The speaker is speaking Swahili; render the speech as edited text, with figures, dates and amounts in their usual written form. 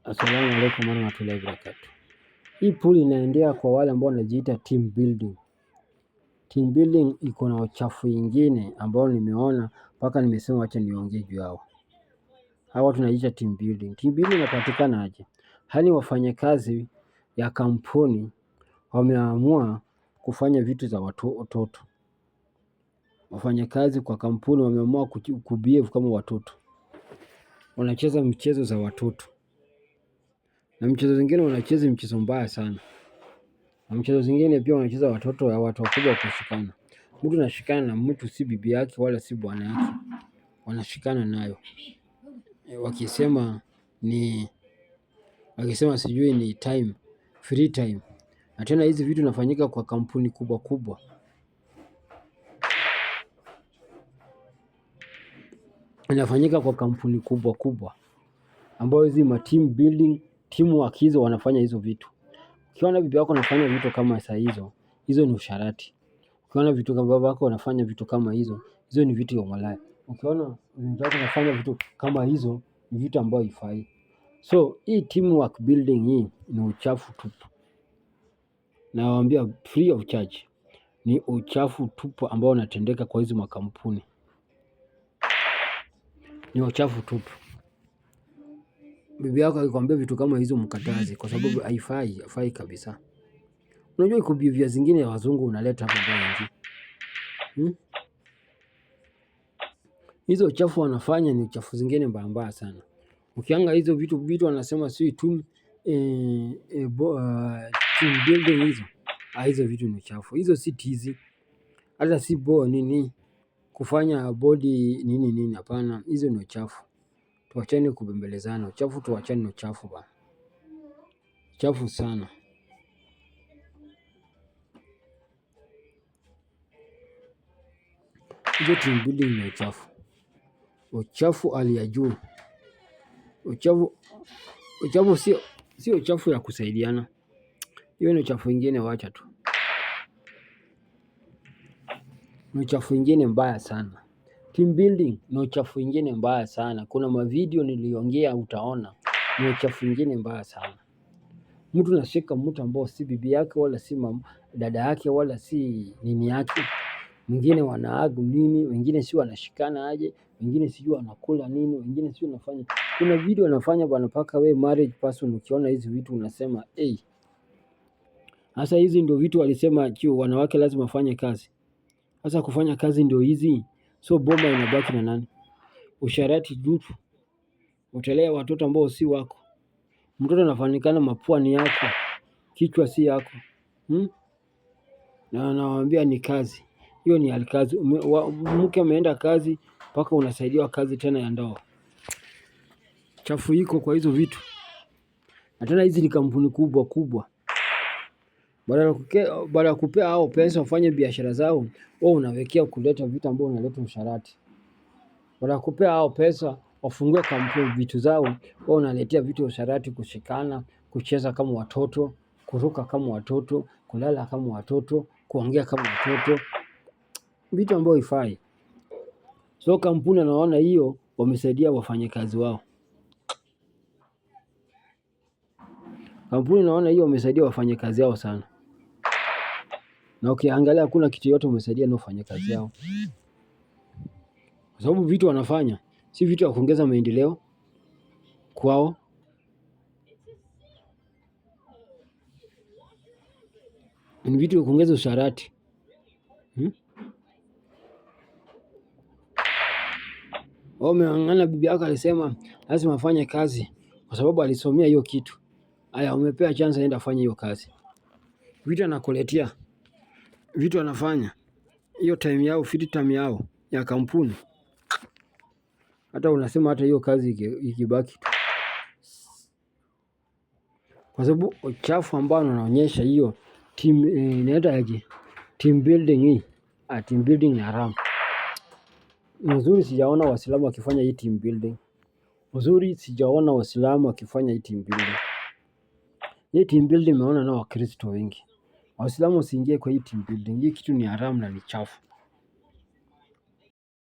Assalamu alaikum warahmatullahi wabarakatuh. Hii pool inaendea kwa wale ambao wanajiita team building. Team building iko na uchafu ingine ambao nimeona mpaka nimesema acha niongee juu yao. Hawa tunajiita team building. Team building inapatikana aje? Hali wafanyakazi ya kampuni wameamua kufanya vitu za watoto. Wafanyakazi kwa kampuni wameamua kubehave kama watoto. Wanacheza mchezo za watoto. Na mchezo zingine wanacheza mchezo mbaya sana. Na mchezo zingine pia wanacheza watoto ya watu wakubwa kushikana. Mtu anashikana na mtu si bibi yake wala si bwana yake. Wanashikana nayo. Wakisema sijui ni time, free time. Na tena hizi vitu inafanyika kwa kampuni kubwa kubwa. Inafanyika kwa kampuni kubwa kubwa. Ambayo hizi ma team building, teamwork hizo wanafanya hizo vitu. Ukiona bibi yako anafanya vitu kama saa hizo ni usharati. Ukiona vitu kama baba yako wanafanya vitu kama hizo ni vitu ya malaya. Ukiona wenzako wanafanya vitu kama hizo ni vitu ambayo haifai. So hii teamwork building hii ni uchafu tupu. Nawaambia free of charge. Ni uchafu tupu ambao unatendeka kwa hizo makampuni. Ni uchafu tupu. Bibi yako akikwambia vitu kama hizo mkataze kwa sababu haifai kabisa. Unajua iko behavior zingine ya wazungu unaleta hapa ndani. Hizo uchafu wanafanya ni uchafu zingine mbaya sana. Ukianga hizo vitu wanasema si team building hizo. Hizo vitu ni uchafu. Hizo si tizi. Hata si kufanya body nini hapana. Hizo ni uchafu. Tuachane kubembelezana. Uchafu tuachane na uchafu bana. Uchafu sana. Hizo team building ni uchafu. Uchafu hali ya juu. Uchafu sio uchafu ya kusaidiana. Hiyo ni uchafu ingine wacha tu. Ni uchafu ingine mbaya sana. Team building ni uchafu ingine mbaya sana. Kuna mavideo niliongea utaona. Ni uchafu ingine mbaya sana. Mtu anashika mtu ambao si bibi yake wala si dada yake wala si nini yake. Mwingine wanaagu nini, wengine si wanashikana aje, wengine si wanakula nini, wengine si wanafanya. Kuna video wanafanya bwana mpaka we marriage person ukiona hizi vitu unasema sasa hizi ndio vitu walisema wanawake lazima wafanye kazi. Sasa kufanya kazi ndio hizi. So bomba inabaki na nani? Usharati dutu. Utalea watoto ambao si wako. Mtoto anafanikana mapua ni yako. Kichwa si yako. Na nawaambia ni kazi. Hiyo ni alikazi. Mke ameenda kazi mpaka unasaidiwa kazi tena ya ndoa. Chafu iko kwa hizo vitu. Na tena hizi ni kampuni kubwa kubwa. Baada ya kupea hao pesa wafanye biashara zao, wewe unawekea kuleta vitu ambavyo unaleta usharati. Baada ya kupea hao pesa wafungue kampuni vitu zao, wewe unaletea vitu usharati, kushikana, kucheza kama watoto, kuruka kama watoto, kulala kama watoto, kuongea kama watoto. Vitu ambavyo haifai. So kampuni anaona hiyo wamesaidia wafanyakazi wao. Kampuni naona hiyo wamesaidia wafanyakazi wao sana. Na ukiangalia hakuna kitu yote wamesaidia na wafanyakazi wao. Kwa sababu vitu wanafanya si vitu ya kuongeza maendeleo kwao. Ni vitu ya kuongeza usharati. Wameangana bibi yako alisema lazima afanye kazi kwa sababu alisomea hiyo kitu. Haya umepea chance aenda afanye hiyo kazi. Vitu anakuletea. Vitu anafanya. Hiyo time yao, free time yao ya kampuni. Hata unasema hata hiyo kazi ikibaki tu. Kwa sababu uchafu ambao unaonyesha hiyo team inaitwa aje? Team building hii. Team building ni haramu. Mzuri sijaona Waislamu wakifanya hii team building. Mzuri sijaona Waislamu wakifanya hii team building. Hii team building imeona na Wakristo wengi. Waislamu usiingie kwa hii team building. Hii kitu ni haramu na ni chafu.